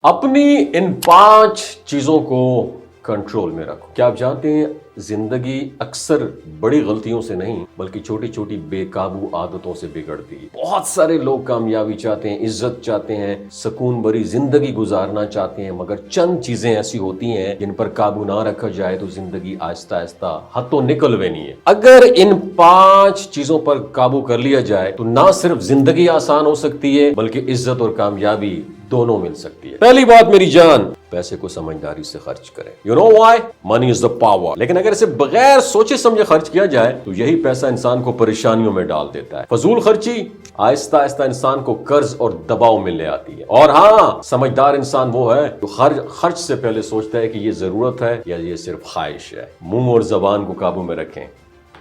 اپنی ان 5 چیزوں کو کنٹرول میں رکھو۔ کیا آپ جانتے ہیں زندگی اکثر بڑی غلطیوں سے نہیں بلکہ چھوٹی چھوٹی بے قابو عادتوں سے بگڑتی ہے۔ بہت سارے لوگ کامیابی چاہتے ہیں، عزت چاہتے ہیں، سکون بھری زندگی گزارنا چاہتے ہیں، مگر چند چیزیں ایسی ہوتی ہیں جن پر قابو نہ رکھا جائے تو زندگی آہستہ آہستہ ہاتھوں نکل وینی ہے۔ اگر ان 5 چیزوں پر قابو کر لیا جائے تو نہ صرف زندگی آسان ہو سکتی ہے بلکہ عزت اور کامیابی دونوں مل سکتی ہے۔ پہلی بات میری جان، پیسے کو سمجھداری سے خرچ کریں۔ You know why? Money is the power. لیکن اگر اسے بغیر سوچے سمجھے خرچ کیا جائے تو یہی پیسہ انسان کو پریشانیوں میں ڈال دیتا ہے۔ فضول خرچی آہستہ آہستہ انسان کو قرض اور دباؤ میں لے آتی ہے۔ اور ہاں، سمجھدار انسان وہ ہے جو خرچ سے پہلے سوچتا ہے کہ یہ ضرورت ہے یا یہ صرف خواہش ہے۔ منہ اور زبان کو قابو میں رکھیں۔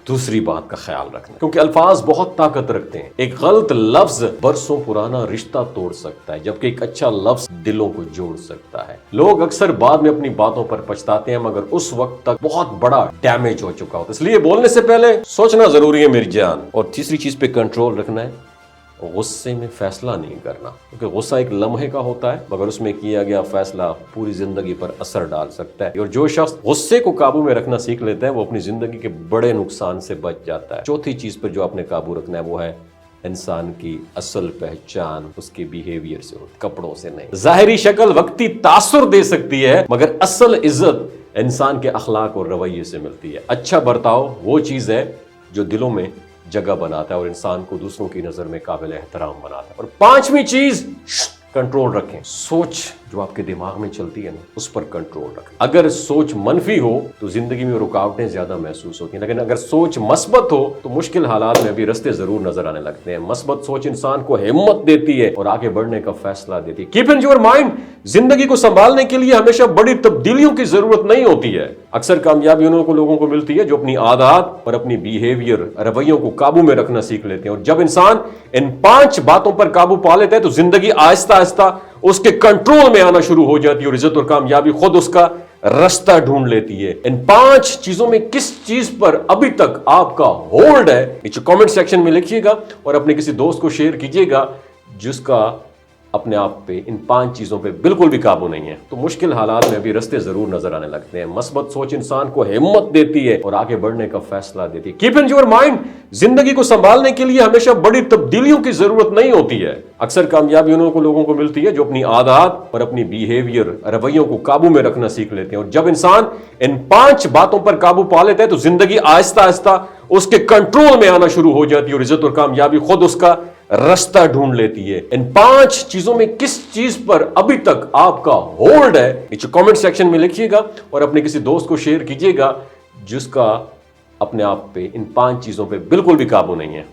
دوسری بات کا خیال رکھنا، کیونکہ الفاظ بہت طاقت رکھتے ہیں۔ ایک غلط لفظ برسوں پرانا رشتہ توڑ سکتا ہے جبکہ ایک اچھا لفظ دلوں کو جوڑ سکتا ہے۔ لوگ اکثر بعد میں اپنی باتوں پر پچھتاتے ہیں مگر اس وقت تک بہت بڑا ڈیمیج ہو چکا ہوتا ہے، اس لیے بولنے سے پہلے سوچنا ضروری ہے میری جان۔ اور تیسری چیز پہ کنٹرول رکھنا ہے، غصے میں فیصلہ نہیں کرنا، کیونکہ غصہ ایک لمحے کا ہوتا ہے مگر اس میں کیا گیا فیصلہ پوری زندگی پر اثر ڈال سکتا ہے۔ اور جو شخص غصے کو قابو میں رکھنا سیکھ لیتا ہے وہ اپنی زندگی کے بڑے نقصان سے بچ جاتا ہے۔ چوتھی چیز پر جو آپ نے قابو رکھنا ہے وہ ہے انسان کی اصل پہچان اس کے بیہیویئر سے ہوتی، کپڑوں سے نہیں۔ ظاہری شکل وقتی تاثر دے سکتی ہے مگر اصل عزت انسان کے اخلاق اور رویے سے ملتی ہے۔ اچھا برتاؤ وہ چیز ہے جو دلوں میں جگہ بناتا ہے اور انسان کو دوسروں کی نظر میں قابل احترام بناتا ہے۔ اور 5ویں چیز، کنٹرول رکھیں۔ سوچ جو آپ کے دماغ میں چلتی ہے نا، اس پر کنٹرول رکھیں۔ اگر سوچ منفی ہو تو زندگی میں رکاوٹیں زیادہ محسوس ہوتی ہیں، لیکن اگر سوچ مثبت ہو تو مشکل حالات میں بھی رستے ضرور نظر آنے لگتے ہیں۔ مثبت سوچ انسان کو ہمت دیتی ہے اور آگے بڑھنے کا فیصلہ دیتی ہے۔ کیپ ان یور مائنڈ، زندگی کو سنبھالنے کے لیے ہمیشہ بڑی تبدیلیوں کی ضرورت نہیں ہوتی ہے۔ اکثر کامیابی انہوں لوگوں کو ملتی ہے جو اپنی عادات اور اپنی بیہیویئر، رویوں کو قابو میں رکھنا سیکھ لیتے ہیں۔ اور جب انسان ان 5 باتوں پر قابو پا لیتا ہے تو زندگی آہستہ آہستہ اس کے کنٹرول میں آنا شروع ہو جاتی ہے اور عزت اور کامیابی خود اس کا رستہ ڈھونڈ لیتی ہے۔ ان 5 چیزوں میں کس چیز پر ابھی تک آپ کا ہولڈ ہے، نیچے کامنٹ سیکشن میں لکھیے گا اور اپنے کسی دوست کو شیئر کیجیے گا جس کا اپنے آپ پہ ان 5 چیزوں پہ بالکل بھی قابو نہیں ہے۔ تو مشکل حالات میں بھی رستے ضرور نظر آنے لگتے ہیں۔ مثبت سوچ انسان کو ہمت دیتی ہے اور آگے بڑھنے کا فیصلہ دیتی ہے۔ کیپ ان یور مائنڈ، زندگی کو سنبھالنے کے لیے ہمیشہ بڑی تبدیلیوں کی ضرورت نہیں ہوتی ہے۔ اکثر کامیابی انہوں لوگوں کو ملتی ہے جو اپنی عادات اور اپنی بیہیویئر، رویوں کو قابو میں رکھنا سیکھ لیتے ہیں۔ اور جب انسان ان 5 باتوں پر قابو پا لیتا ہے تو زندگی آہستہ آہستہ اس کے کنٹرول میں آنا شروع ہو جاتی ہے اور عزت اور کامیابی خود اس کا رستہ ڈھونڈ لیتی ہے۔ ان 5 چیزوں میں کس چیز پر ابھی تک آپ کا ہولڈ ہے، نیچے کامنٹ سیکشن میں لکھیے گا اور اپنے کسی دوست کو شیئر کیجیے گا جس کا اپنے آپ پہ ان 5 چیزوں پہ بالکل بھی قابو نہیں ہے۔